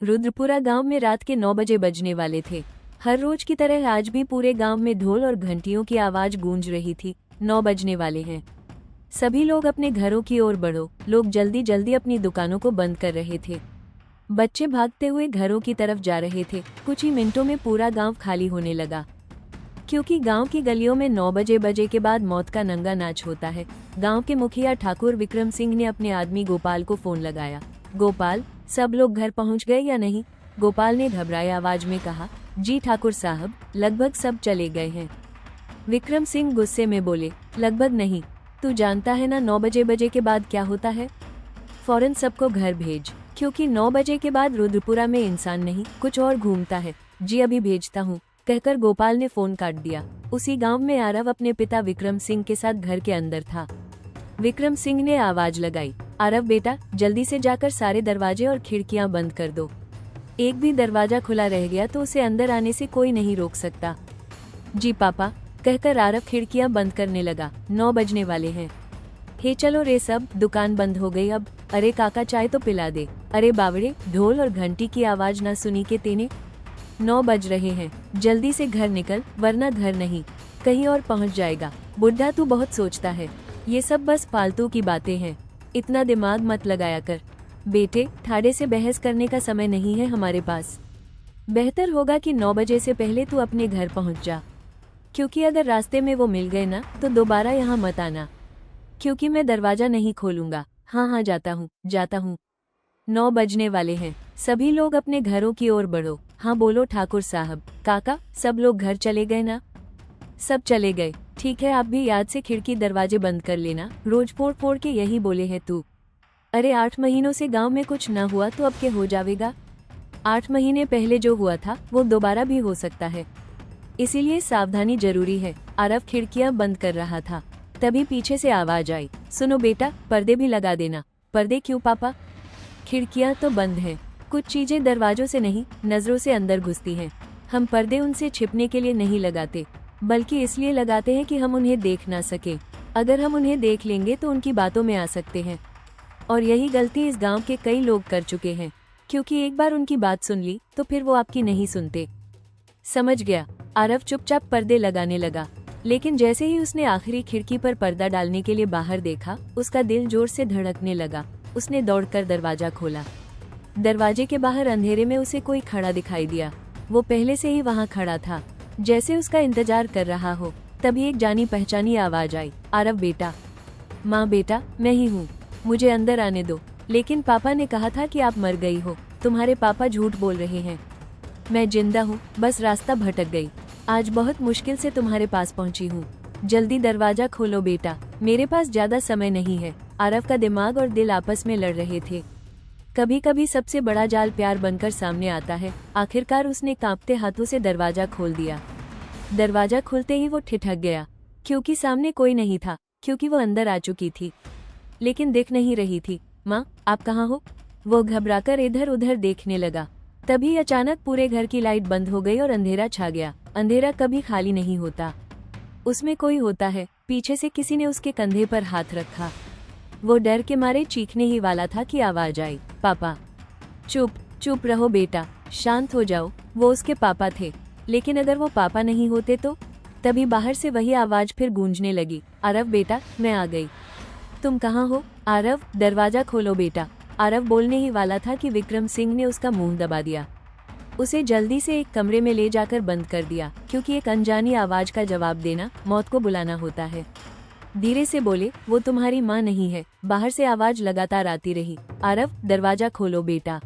रुद्रपुरा गांव में रात के 9 बजे बजने वाले थे। हर रोज की तरह आज भी पूरे गांव में ढोल और घंटियों की आवाज गूंज रही थी। 9 बजने वाले हैं। सभी लोग अपने घरों की ओर बढ़ो। लोग जल्दी जल्दी अपनी दुकानों को बंद कर रहे थे। बच्चे भागते हुए घरों की तरफ जा रहे थे। कुछ ही मिनटों में पूरा गांव खाली होने लगा, क्योंकि गांव की गलियों में 9 बजे के बाद मौत का नंगा नाच होता है। गांव के मुखिया ठाकुर विक्रम सिंह ने अपने आदमी गोपाल को फोन लगाया। गोपाल, सब लोग घर पहुंच गए या नहीं? गोपाल ने घबराए आवाज में कहा। जी ठाकुर साहब, लगभग सब चले गए हैं। विक्रम सिंह गुस्से में बोले, लगभग नहीं, तू जानता है ना 9 बजे के बाद क्या होता है? फौरन सबको घर भेज, क्योंकि 9 बजे के बाद रुद्रपुरा में इंसान नहीं कुछ और घूमता है। जी अभी भेजता हूँ, कहकर गोपाल ने फोन काट दिया। उसी गांव में आरव अपने पिता विक्रम सिंह के साथ घर के अंदर था। विक्रम सिंह ने आवाज लगाई, आरव बेटा, जल्दी से जाकर सारे दरवाजे और खिड़कियां बंद कर दो। एक भी दरवाजा खुला रह गया तो उसे अंदर आने से कोई नहीं रोक सकता। जी पापा, कहकर आरव खिड़कियां बंद करने लगा। 9 बजने वाले हैं। हे चलो रे सब, दुकान बंद हो गई अब। अरे काका, चाय तो पिला दे। अरे बावड़े, ढोल और घंटी की आवाज ना सुनी के तेने? 9 बज रहे हैं, जल्दी से घर निकल, वरना घर नहीं कहीं और पहुंच जाएगा। बुढ़ा तू बहुत सोचता है, ये सब बस फालतू की बातें हैं, इतना दिमाग मत लगाया कर। बेटे, ठाड़े से बहस करने का समय नहीं है हमारे पास। बेहतर होगा कि 9 बजे से पहले तू अपने घर पहुंच जा, क्योंकि अगर रास्ते में वो मिल गए ना तो दोबारा यहाँ मत आना, क्योंकि मैं दरवाजा नहीं खोलूंगा। हाँ, जाता हूँ। 9 बजने वाले हैं, सभी लोग अपने घरों की ओर बढ़ो। हाँ बोलो ठाकुर साहब। काका, सब लोग घर चले गए ना? सब चले गए। ठीक है, आप भी याद से खिड़की दरवाजे बंद कर लेना, रोज फोड़ फोड़ के यही बोले है तू। अरे 8 महीनों से गांव में कुछ न हुआ तो अब क्या हो जाएगा? 8 महीने पहले जो हुआ था वो दोबारा भी हो सकता है, इसीलिए सावधानी जरूरी है। आरव खिड़कियां बंद कर रहा था, तभी पीछे से आवाज आई, सुनो बेटा, पर्दे भी लगा देना। पर्दे क्यों पापा? खिड़कियां तो बंद हैं, कुछ चीजें दरवाजों से नहीं नजरों से अंदर घुसती हैं। हम पर्दे उनसे छिपने के लिए नहीं लगाते, बल्कि इसलिए लगाते हैं कि हम उन्हें देख ना सके। अगर हम उन्हें देख लेंगे तो उनकी बातों में आ सकते हैं, और यही गलती इस गांव के कई लोग कर चुके हैं, क्योंकि एक बार उनकी बात सुन ली तो फिर वो आपकी नहीं सुनते। समझ गया। आरव चुपचाप पर्दे लगाने लगा, लेकिन जैसे ही उसने आखिरी खिड़की पर पर्दा डालने के लिए बाहर देखा, उसका दिल जोर से धड़कने लगा। उसने दौड़कर दरवाजा खोला। दरवाजे के बाहर अंधेरे में उसे कोई खड़ा दिखाई दिया। वो पहले से ही वहाँ खड़ा था, जैसे उसका इंतजार कर रहा हो। तभी एक जानी पहचानी आवाज आई, आरव बेटा। माँ बेटा, मैं ही हूँ, मुझे अंदर आने दो। लेकिन पापा ने कहा था कि आप मर गई हो। तुम्हारे पापा झूठ बोल रहे हैं। मैं जिंदा हूँ, बस रास्ता भटक गई। आज बहुत मुश्किल से तुम्हारे पास पहुँची हूँ। जल्दी दरवाजा खोलो बेटा, मेरे पास ज्यादा समय नहीं है। आरव का दिमाग और दिल आपस में लड़ रहे थे। कभी कभी सबसे बड़ा जाल प्यार बनकर सामने आता है। आखिरकार उसने कांपते हाथों से दरवाजा खोल दिया। दरवाजा खुलते ही वो ठिठक गया, क्योंकि सामने कोई नहीं था, क्योंकि वो अंदर आ चुकी थी, लेकिन दिख नहीं रही थी। माँ, आप कहाँ हो? वो घबराकर इधर उधर देखने लगा। तभी अचानक पूरे घर की लाइट बंद हो गई और अंधेरा छा गया। अंधेरा कभी खाली नहीं होता, उसमें कोई होता है। पीछे से किसी ने उसके कंधे पर हाथ रखा। वो डर के मारे चीखने ही वाला था कि आवाज आई, पापा। चुप रहो बेटा, शांत हो जाओ। वो उसके पापा थे, लेकिन अगर वो पापा नहीं होते तो? तभी बाहर से वही आवाज फिर गूंजने लगी, आरव बेटा, मैं आ गई। तुम कहाँ हो? आरव, दरवाजा खोलो बेटा। आरव बोलने ही वाला था कि विक्रम सिंह ने उसका मुंह दबा दिया। उसे जल्दी से एक कमरे में ले जाकर बंद कर दिया, क्योंकि एक अनजानी आवाज का जवाब देना मौत को बुलाना होता है। धीरे से बोले, वो तुम्हारी माँ नहीं है। बाहर से आवाज लगातार आती रही, आरव, दरवाजा खोलो बेटा।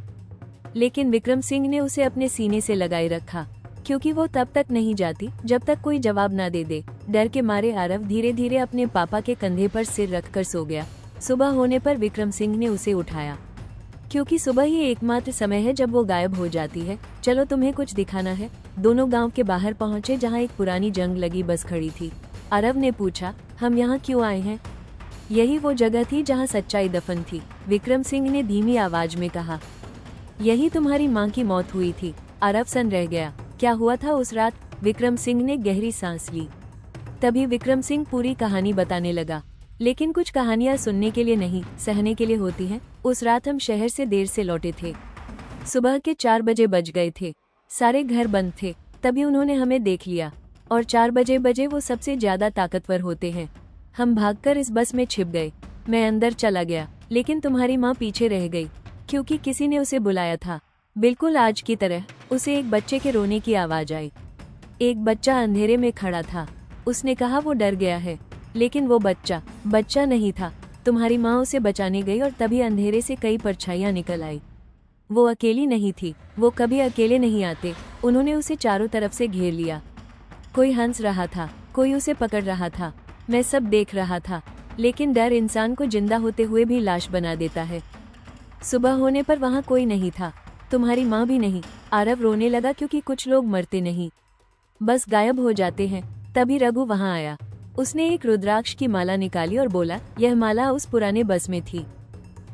लेकिन विक्रम सिंह ने उसे अपने सीने से लगाए रखा, क्योंकि वो तब तक नहीं जाती जब तक कोई जवाब ना दे दे। डर के मारे आरव धीरे धीरे अपने पापा के कंधे पर सिर रखकर सो गया। सुबह होने पर विक्रम सिंह ने उसे उठाया, क्योंकि सुबह ही एकमात्र समय है जब वो गायब हो जाती है। चलो, तुम्हें कुछ दिखाना है। दोनों गांव के बाहर पहुंचे, जहां एक पुरानी जंग लगी बस खड़ी थी। आरव ने पूछा, हम यहाँ क्यों आए हैं? यही वो जगह थी जहाँ सच्चाई दफन थी, विक्रम सिंह ने धीमी आवाज में कहा। यही तुम्हारी माँ की मौत हुई थी। आरव सन रह गया। क्या हुआ था उस रात? विक्रम सिंह ने गहरी सांस ली। तभी विक्रम सिंह पूरी कहानी बताने लगा। लेकिन कुछ कहानियां सुनने के लिए नहीं, सहने के लिए होती हैं। उस रात हम शहर से देर से लौटे थे। सुबह के 4 बजे बज गए थे। सारे घर बंद थे। तभी उन्होंने हमें देख लिया और 4 बजे वो सबसे ज्यादा ताकतवर होते हैं। हम भागकर इस बस में छिप गए। मैं अंदर चला गया, लेकिन तुम्हारी माँ पीछे रह गई क्योंकि किसी ने उसे बुलाया था। बिल्कुल आज की तरह उसे एक बच्चे के रोने की आवाज आई। एक बच्चा अंधेरे में खड़ा था। उसने कहा वो डर गया है, लेकिन वो बच्चा नहीं था। तुम्हारी माँ उसे बचाने गई और तभी अंधेरे से कई परछाइयाँ निकल आई। वो अकेली नहीं थी, वो कभी अकेले नहीं आते। उन्होंने उसे चारों तरफ से घेर लिया। कोई हंस रहा था, कोई उसे पकड़ रहा था। मैं सब देख रहा था, लेकिन डर इंसान को जिंदा होते हुए भी लाश बना देता है। सुबह होने पर वहाँ कोई नहीं था, तुम्हारी माँ भी नहीं। आरव रोने लगा क्योंकि कुछ लोग मरते नहीं, बस गायब हो जाते हैं। तभी रघु वहाँ आया। उसने एक रुद्राक्ष की माला निकाली और बोला, यह माला उस पुराने बस में थी,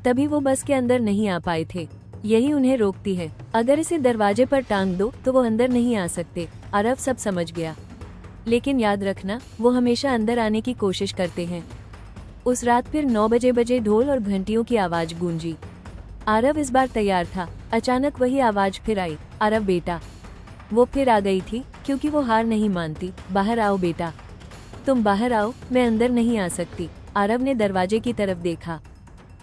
तभी वो बस के अंदर नहीं आ पाए थे। यही उन्हें रोकती है। अगर इसे दरवाजे पर टांग दो तो वो अंदर नहीं आ सकते। आरव सब समझ गया, लेकिन याद रखना वो हमेशा अंदर आने की कोशिश करते हैं। उस रात फिर 9 बजे ढोल और घंटियों की आवाज गूंजी। आरव इस बार तैयार था। अचानक वही आवाज फिर आई, आरव बेटा। वो फिर आ गई थी क्योंकि वो हार नहीं मानती। बाहर आओ बेटा, तुम बाहर आओ, मैं अंदर नहीं आ सकती। आरव ने दरवाजे की तरफ देखा।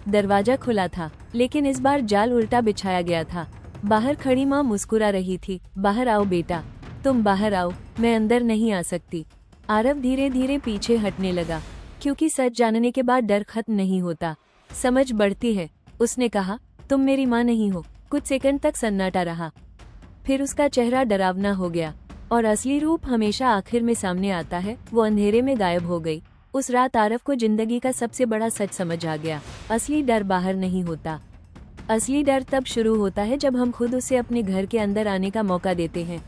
दरवाजा खुला था, लेकिन इस बार जाल उल्टा बिछाया गया था। बाहर खड़ी माँ मुस्कुरा रही थी। बाहर आओ बेटा, तुम बाहर आओ, मैं अंदर नहीं आ सकती। आरव धीरे धीरे पीछे हटने लगा, क्योंकि सच जानने के बाद डर खत्म नहीं होता, समझ बढ़ती है। उसने कहा, तुम मेरी माँ नहीं हो। कुछ सेकंड तक सन्नाटा रहा, फिर उसका चेहरा डरावना हो गया और असली रूप हमेशा आखिर में सामने आता है। वो अंधेरे में गायब हो गई। उस रात आरव को जिंदगी का सबसे बड़ा सच समझ आ गया। असली डर बाहर नहीं होता, असली डर तब शुरू होता है जब हम खुद उसे अपने घर के अंदर आने का मौका देते हैं।